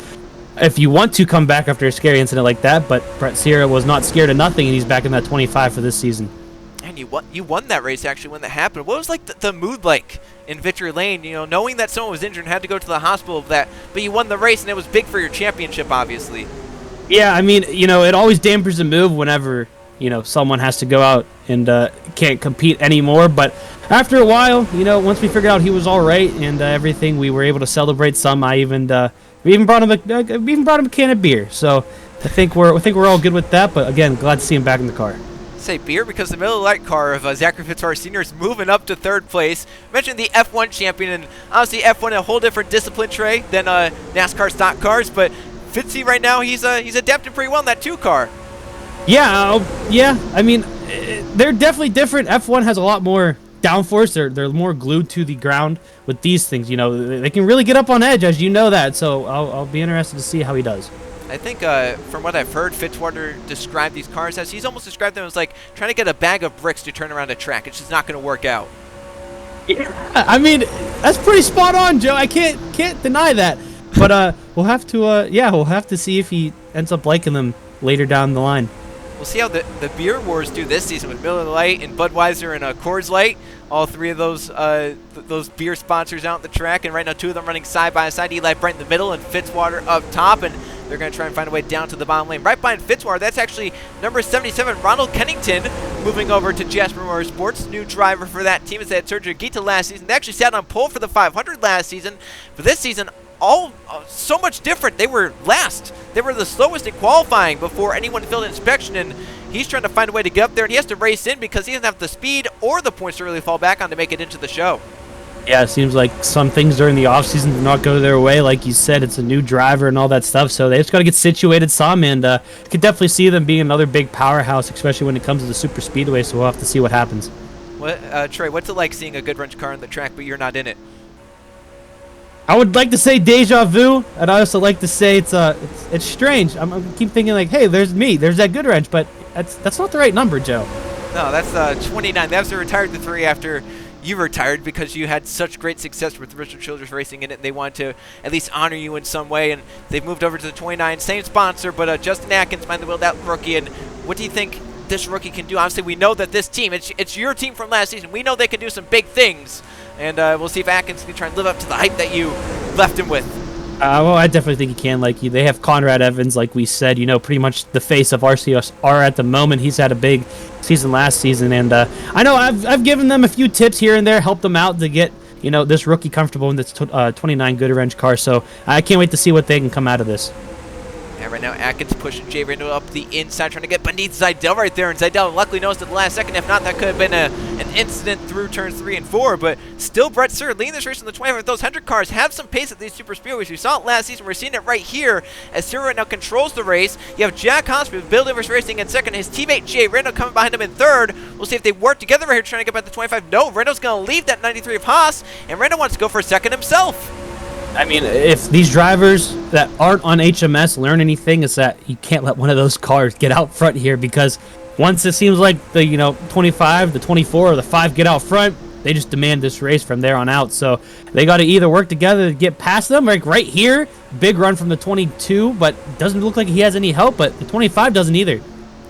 if you want to come back after a scary incident like that, but Brett Sierra was not scared of nothing, and he's back in that 25 for this season. And you won that race, actually, when that happened. What was, like, the mood like in Victory Lane, you know, knowing that someone was injured and had to go to the hospital of that, but you won the race, and it was big for your championship, obviously. Yeah, I mean, you know, it always dampers the move whenever, you know, someone has to go out and can't compete anymore, but after a while, you know, once we figured out he was all right and everything, we were able to celebrate some. We even brought him a can of beer, so I think we're all good with that. But again, glad to see him back in the car. Say beer because the Miller Lite car of Zachary Fitzwater Sr. is moving up to third place. Mentioned the F1 champion, and obviously F1 a whole different discipline, Trey, than NASCAR stock cars. But Fitzy right now, he's adapted pretty well in that 2 car. Yeah. I mean, they're definitely different. F1 has a lot more downforce. They're more glued to the ground with these things. You know, they can really get up on edge, as you know that. So I'll be interested to see how he does. I think from what I've heard, Fitzwater described these cars as, he's almost described them as like trying to get a bag of bricks to turn around a track. It's just not going to work out. Yeah, I mean, that's pretty spot on, Joe. I can't deny that. But we'll have to see if he ends up liking them later down the line. We'll see how the beer wars do this season with Miller Lite and Budweiser and Coors Light. All 3 of those beer sponsors out on the track, and right now 2 of them running side by side. Eli Brent in the middle and Fitzwater up top, and they're going to try and find a way down to the bottom lane. Right behind Fitzwater, that's actually number 77, Ronald Kennington, moving over to Jasper Motorsports. New driver for that team is that Sergio Guita last season. They actually sat on pole for the 500 last season. For this season, all so much different. They were last. They were the slowest in qualifying before anyone filled inspection, and he's trying to find a way to get up there, and he has to race in because he doesn't have the speed or the points to really fall back on to make it into the show. Yeah, it seems like some things during the offseason do not go their way. Like you said, it's a new driver and all that stuff, so they just got to get situated some, and you could definitely see them being another big powerhouse, especially when it comes to the super speedway, so we'll have to see what happens. Trey, what's it like seeing a good wrench car on the track, but you're not in it? I would like to say deja vu, and I also like to say it's strange. I keep thinking like, hey, there's me, there's that good wrench, but that's not the right number, Joe. No, that's 29. They actually retired the 3 after you retired because you had such great success with Richard Childress Racing in it, and they wanted to at least honor you in some way, and they've moved over to the 29. Same sponsor, but Justin Atkins behind the wheel, that rookie. And what do you think this rookie can do? Obviously, we know that this team, it's your team from last season. We know they can do some big things, and we'll see if Atkins can try and live up to the hype that you left him with. Well, I definitely think he can. Like, they have Conrad Evans, like we said, you know, pretty much the face of RCR at the moment. He's had a big season last season, and I know I've given them a few tips here and there, helped them out to get, you know, this rookie comfortable in this 29 good wrench car. So I can't wait to see what they can come out of this. And right now, Atkins pushing Jay Randall up the inside, trying to get beneath Zidell right there. And Zidell luckily noticed at the last second. If not, that could have been an incident through turns 3 and 4. But still, Brett Sir leading this race in the 25. Those 100 cars have some pace at these super speedways. We saw it last season. We're seeing it right here as Sir right now controls the race. You have Jack Hospital, Bill Davis Racing in second. His teammate Jay Randall coming behind him in third. We'll see if they work together right here trying to get by the 25. No, Randall's going to leave that 93 of Haas. And Randall wants to go for a second himself. I mean, if these drivers that aren't on HMS learn anything, it's that you can't let one of those cars get out front here, because once it seems like the 25, the 24, or the 5 get out front, they just demand this race from there on out. So they got to either work together to get past them. Like right here, big run from the 22, but doesn't look like he has any help. But the 25 doesn't either.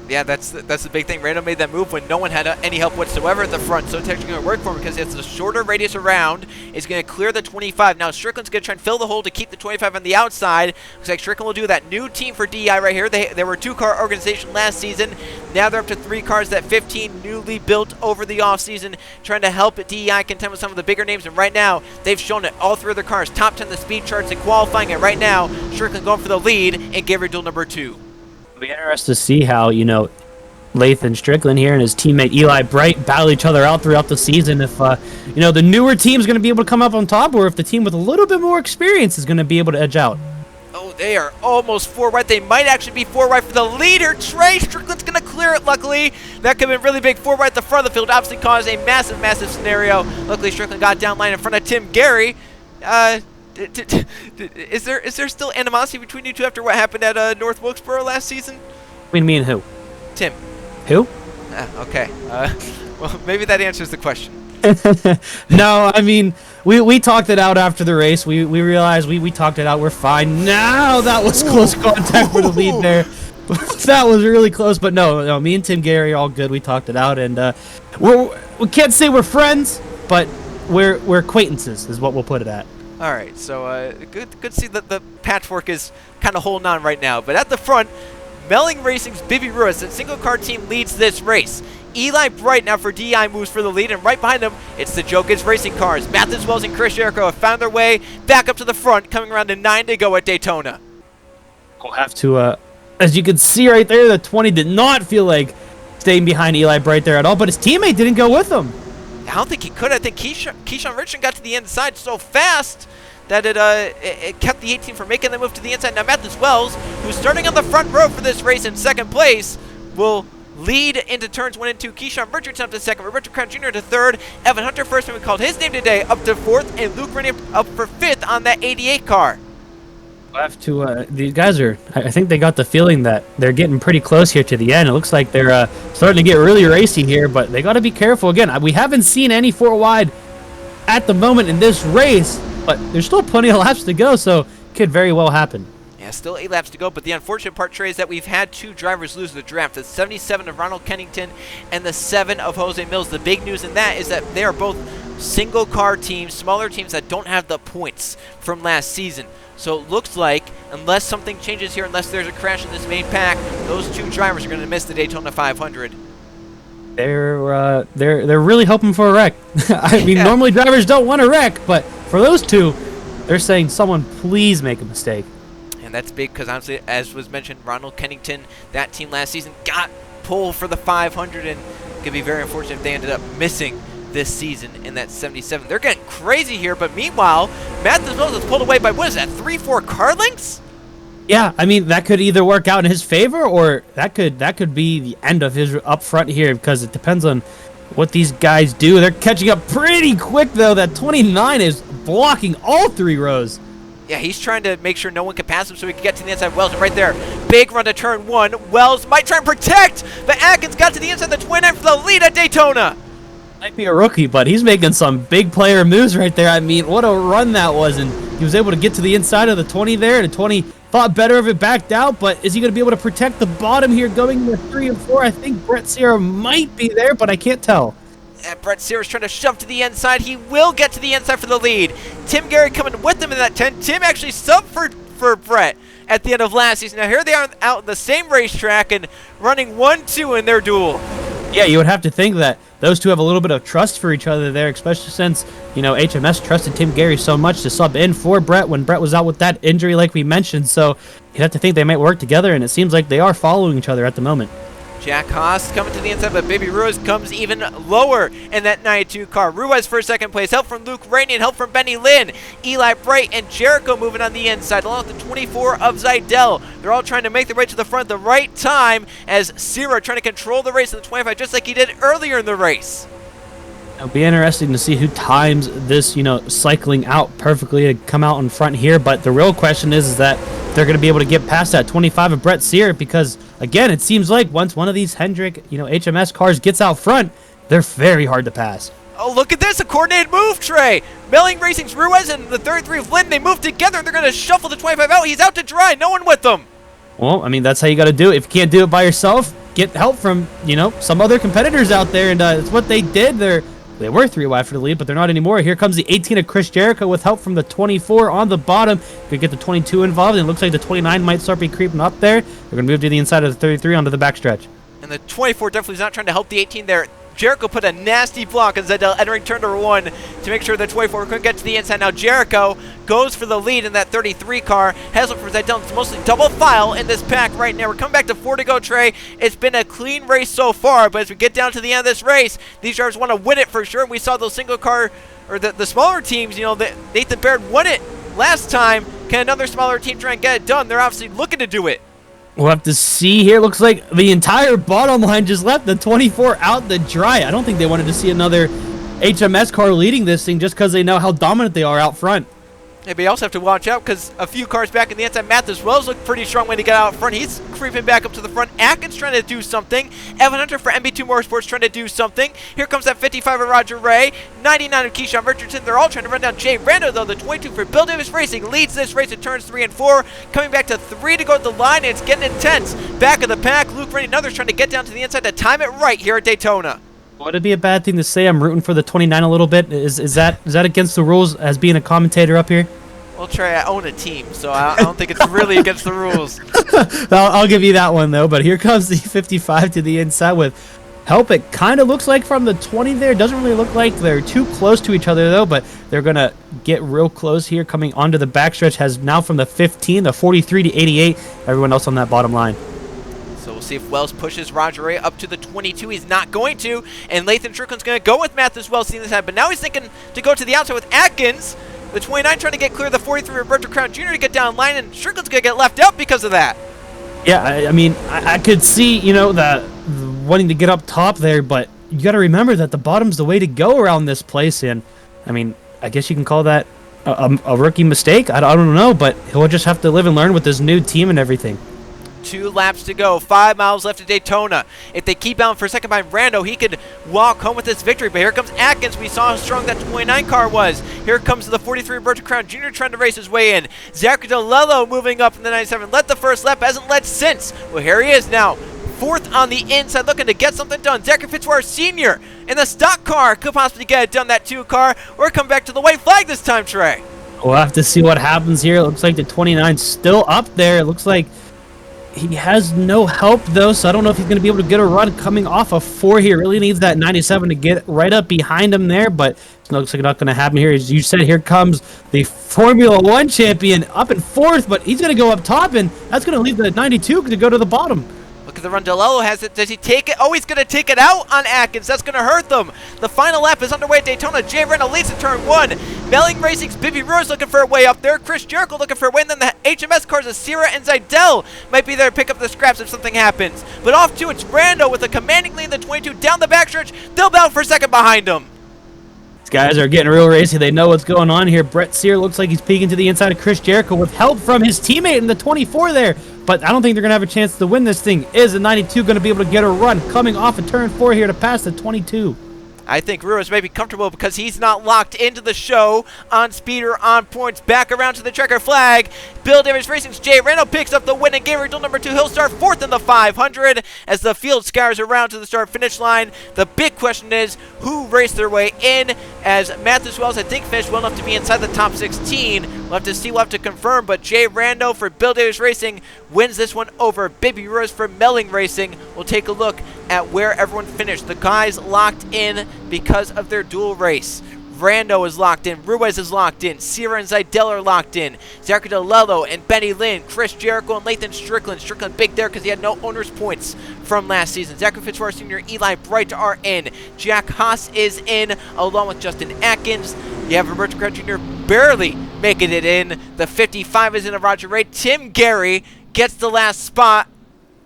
Yeah, that's the big thing. Randall made that move when no one had any help whatsoever at the front, so it's actually going to work for him because it's a shorter radius around. It's going to clear the 25. Now Strickland's going to try and fill the hole to keep the 25 on the outside. Looks like Strickland will do that. New team for DI right here. They were a 2-car organization last season. Now they're up to 3 cars. That 15 newly built over the offseason, trying to help DEI contend with some of the bigger names. And right now, they've shown it. All 3 of their cars top 10 the speed charts and qualifying. And right now, Strickland going for the lead in Gatorade Duel number 2. It'll be interesting to see how, Lathan Strickland here and his teammate Eli Bright battle each other out throughout the season. If the newer team is going to be able to come up on top, or if the team with a little bit more experience is going to be able to edge out. Oh, they are almost 4 right. They might actually be 4 right for the leader. Trey Strickland's going to clear it, luckily. That could have been really big. 4 right at the front of the field. Obviously caused a massive scenario. Luckily, Strickland got down line in front of Tim Gary. Is there still animosity between you two after what happened at North Wilkesboro last season? Between me and who? Tim. Who? Okay. Well, maybe that answers the question. No, I mean, we talked it out after the race. We realized we talked it out. We're fine. Now that was close contact for the lead there. That was really close, but no, me and Tim Gary are all good. We talked it out, and we can't say we're friends, but we're acquaintances is what we'll put it at. All right, so good to see that the patchwork is kind of holding on right now. But at the front, Melling Racing's Bibby Ruiz, the single-car team, leads this race. Eli Bright now for DI moves for the lead, and right behind him, it's the Joe Gibbs Racing cars. Mathis Wells and Chris Jericho have found their way back up to the front, coming around to 9 to go at Daytona. We'll have to, as you can see right there, the 20 did not feel like staying behind Eli Bright there at all, but his teammate didn't go with him. I don't think he could. I think Keyshawn Richardson got to the inside so fast that it kept the 18 from making the move to the inside. Now Mathis Wells, who's starting on the front row for this race in second place, will lead into turns 1 and 2. Keyshawn Richardson up to second, Roberto Crown Jr. to third, Evan Hunter first, when we called his name today, up to fourth, and Luke Rennie up for fifth on that 88 car. We'll have to, these guys I think they got the feeling that they're getting pretty close here to the end. It looks like they're starting to get really racy here, but they got to be careful. Again, we haven't seen any 4 wide at the moment in this race, but there's still plenty of laps to go, so it could very well happen. Yeah, still 8 laps to go, but the unfortunate part, Trey, is that we've had 2 drivers lose the draft. The 77 of Ronald Kennington and the 7 of Jose Mills. The big news in that is that they are both single-car teams, smaller teams that don't have the points from last season. So it looks like, unless something changes here, unless there's a crash in this main pack, those 2 drivers are going to miss the Daytona 500. They're really hoping for a wreck. I mean, normally drivers don't want a wreck, but for those 2, they're saying, someone please make a mistake. And that's big because, honestly, as was mentioned, Ronald Kennington, that team last season, got pulled for the 500, and it could be very unfortunate if they ended up missing this season in that 77. They're getting crazy here, but meanwhile, Mathis Mills is pulled away by, what is that, 3-4 car lengths? Yeah, I mean, that could either work out in his favor, or that could be the end of his up front here, because it depends on what these guys do. They're catching up pretty quick, though. That 29 is blocking all 3 rows. Yeah, he's trying to make sure no one can pass him so he can get to the inside. Wells right there. Big run to turn 1. Wells might try and protect, but Atkins got to the inside, the 29 for the lead at Daytona. Might be a rookie, but he's making some big player moves right there. I mean, what a run that was, and he was able to get to the inside of the 20 there, and the 20 thought better of it, backed out, but is he going to be able to protect the bottom here going to 3 and 4? I think Brett Sierra might be there, but I can't tell. Brett Sears trying to shove to the inside. He will get to the inside for the lead. Tim Gary coming with him in that 10. Tim actually subbed for Brett at the end of last season. Now here they are out in the same racetrack and running 1-2 in their duel. Yeah, you would have to think that those 2 have a little bit of trust for each other there, especially since, HMS trusted Tim Gary so much to sub in for Brett when Brett was out with that injury like we mentioned. So you'd have to think they might work together, and it seems like they are following each other at the moment. Jack Haas coming to the inside, but Baby Ruiz comes even lower in that 92 car. Ruiz for second place. Help from Luke Rainey and help from Benny Lynn. Eli Bright and Jericho moving on the inside, along with the 24 of Zidell. They're all trying to make their way to the front at the right time as Sierra trying to control the race in the 25 just like he did earlier in the race. It'll be interesting to see who times this, cycling out perfectly to come out in front here. But the real question is that they're going to be able to get past that 25 of Brett Sear, because, again, it seems like once one of these Hendrick, HMS cars gets out front, they're very hard to pass. Oh, look at this, a coordinated move, Trey. Melling Racing's Ruiz and the 33 of Lynn, they move together. They're going to shuffle the 25 out. He's out to dry. No one with them. Well, I mean, that's how you got to do it. If you can't do it by yourself, get help from, some other competitors out there, and it's what they did. They were 3 wide for the lead, but they're not anymore. Here comes the 18 of Chris Jericho with help from the 24 on the bottom. Could get the 22 involved, and it looks like the 29 might start be creeping up there. They're going to move to the inside of the 33 onto the backstretch. And the 24 definitely is not trying to help the 18 there. Jericho put a nasty block on Zedel entering turn number 1 to make sure the 24 couldn't get to the inside. Now Jericho goes for the lead in that 33 car. Has it for Zedel. It's mostly double file in this pack right now. We're coming back to 4 to go, Trey. It's been a clean race so far, but as we get down to the end of this race, these drivers want to win it for sure. We saw those single car, or the smaller teams, Nathan Baird won it last time. Can another smaller team try and get it done? They're obviously looking to do it. We'll have to see here. Looks like the entire bottom line just left the 24 out to dry. I don't think they wanted to see another HMS car leading this thing just because they know how dominant they are out front. Yeah, but you also have to watch out because a few cars back in the inside. Mathis Wells looked pretty strong way to get out front. He's creeping back up to the front. Atkins trying to do something. Evan Hunter for MB2 Motorsports trying to do something. Here comes that 55 of Roger Ray. 99 of Keyshawn Richardson. They're all trying to run down Jay Rando, though. The 22 for Bill Davis Racing leads this race at turns 3 and 4. Coming back to 3 to go at the line, and it's getting intense. Back of the pack, Luke Rennie and others trying to get down to the inside to time it right here at Daytona. Would it be a bad thing to say I'm rooting for the 29 a little bit? Is that against the rules as being a commentator up here? Well, Trey, I own a team, so I don't think it's really against the rules. I'll give you that one, though. But here comes the 55 to the inside with help. It kind of looks like from the 20 there. Doesn't really look like they're too close to each other, though. But they're going to get real close here. Coming onto the backstretch has now from the 15, the 43 to 88. Everyone else on that bottom line. So we'll see if Wells pushes Roger Ray up to the 22. He's not going to. And Lathan Strickland's going to go with Mathis Wells seeing this happen. But now he's thinking to go to the outside with Atkins. The 29 trying to get clear of the 43 Roberto Crown Jr. to get down line, and Strickland's going to get left out because of that. Yeah, I mean, I could see, the wanting to get up top there, but you got to remember that the bottom's the way to go around this place, and, I mean, I guess you can call that a rookie mistake. I don't know, but he'll just have to live and learn with his new team and everything. 2 laps to go, 5 miles left at Daytona. If they keep out for a second behind Rando, he could walk home with this victory. But here comes Atkins. We saw how strong that 29 car was. Here comes the 43 Roberto Crown Jr. trying to race his way in. Zachary DeLello moving up in the 97. Led the first lap, hasn't led since. Well, here he is now. 4th on the inside, looking to get something done. Zachary Fitzwater Sr. in the stock car could possibly get it done, that 2 car, or come back to the white flag this time, Trey. We'll have to see what happens here. It looks like the 29's still up there. It looks like he has no help, though, so I don't know if he's going to be able to get a run coming off of 4 here. Really needs that 97 to get right up behind him there, but it looks like not going to happen here. As you said, here comes the Formula 1 champion up in 4th, but he's going to go up top, and that's going to leave the 92 to go to the bottom. Look at the run. DeLello has it. Does he take it? Oh, he's going to take it out on Atkins. That's going to hurt them. The final lap is underway at Daytona. Jay Reno leads in turn 1. Melling Racing's Bibby Ruiz looking for a way up there. Chris Jericho looking for a way. And then the HMS cars of Sierra and Zidell might be there to pick up the scraps if something happens. But off to it's Rando with a commanding lead in the 22 down the backstretch. They'll bout for second behind him. These guys are getting real racy. They know what's going on here. Brett Sear looks like he's peeking to the inside of Chris Jericho with help from his teammate in the 24 there. But I don't think they're going to have a chance to win this thing. Is the 92 going to be able to get a run coming off of turn 4 here to pass the 22? I think Ruiz may be comfortable because he's not locked into the show on speed or on points. Back around to the checker flag. Bill Davis Racing's Jay Randall picks up the win, and Gatorade Duel number 2. He'll start 4th in the 500 as the field scours around to the start-finish line. The big question is who raced their way in, as Mathis Wells, I think, finished well enough to be inside the top 16. We'll have to see, we'll have to confirm, but Jay Rando for Bill Davis Racing wins this one over Bibby Ruiz for Melling Racing. We'll take a look at where everyone finished. The guys locked in because of their dual race. Rando is locked in. Ruiz is locked in. Sierra and Zidell are locked in. Zachary DeLello and Benny Lynn. Chris Jericho and Lathan Strickland. Strickland big there because he had no owner's points from last season. Zachary Fitzwater Sr., Eli Bright are in. Jack Haas is in along with Justin Atkins. You have Roberto Crown Jr. barely making it in. The 55 is in of Roger Ray. Tim Gary gets the last spot.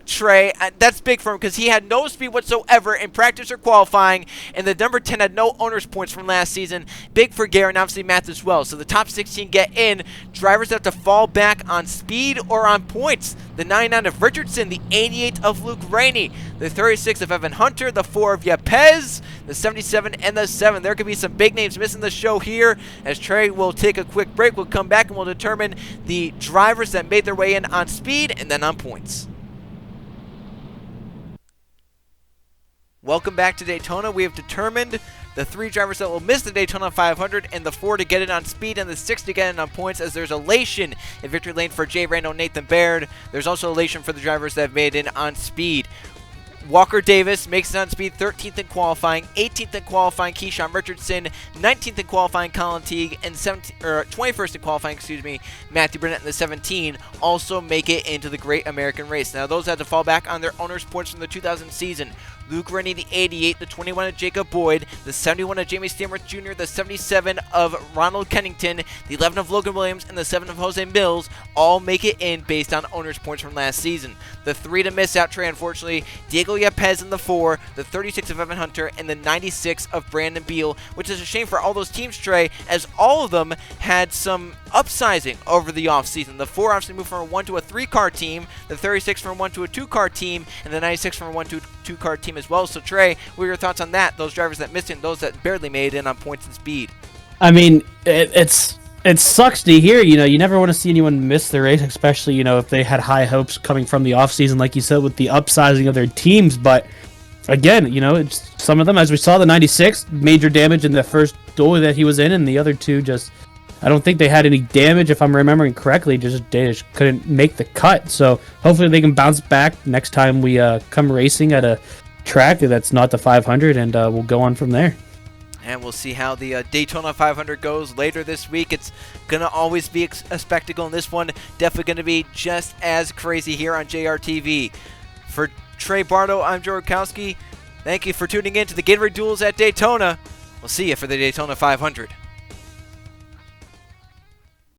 Trey, that's big for him because he had no speed whatsoever in practice or qualifying, and the number 10 had no owner's points from last season. Big for Gary and obviously Matt as well. So the top 16 get in. Drivers have to fall back on speed or on points. The 99 of Richardson, the 88 of Luke Rainey, the 36 of Evan Hunter, the 4 of Yepez, the 77, and the 7. There could be some big names missing the show here, as Trey will take a quick break. We'll come back and we'll determine the drivers that made their way in on speed and then on points. Welcome back to Daytona. We have determined the 3 drivers that will miss the Daytona 500 and the 4 to get it on speed and the 6 to get it on points, as there's elation in victory lane for Jay Randall, Nathan Baird. There's also elation for the drivers that have made it on speed. Walker Davis makes it on speed, 13th in qualifying, 18th in qualifying Keyshawn Richardson, 19th in qualifying Colin Teague, and 21st in qualifying, Matthew Burnett in the 17 also make it into the Great American Race. Now those had to fall back on their owners' points from the 2000 season. Luke Rennie, the 88, the 21 of Jacob Boyd, the 71 of Jamie Stamworth Jr., the 77 of Ronald Kennington, the 11 of Logan Williams, and the 7 of Jose Mills all make it in based on owners' points from last season. The 3 to miss out, Trey, unfortunately, Diego Yepes in the 4, the 36 of Evan Hunter, and the 96 of Brandon Beal, which is a shame for all those teams, Trey, as all of them had some upsizing over the offseason. The 4 obviously moved from a 1 to a 3-car team, the 36 from a 1 to a 2-car team, and the 96 from a 1 to a 2-car team as well. So Trey, what are your thoughts on that? Those drivers that missed it and those that barely made it on points and speed. I mean, it sucks to hear. You never want to see anyone miss the race, especially if they had high hopes coming from the offseason, like you said, with the upsizing of their teams. But again, it's some of them, as we saw, the 96 major damage in the first duel that he was in, and the other 2 just, I don't think they had any damage, if I'm remembering correctly. They just couldn't make the cut. So hopefully they can bounce back next time we come racing at a track that's not the 500, and we'll go on from there. And we'll see how the Daytona 500 goes later this week. It's going to always be a spectacle, and this one definitely going to be just as crazy here on JRTV. For Trey Bardo, I'm Joe Rukowski. Thank you for tuning in to the Gatorade Duels at Daytona. We'll see you for the Daytona 500.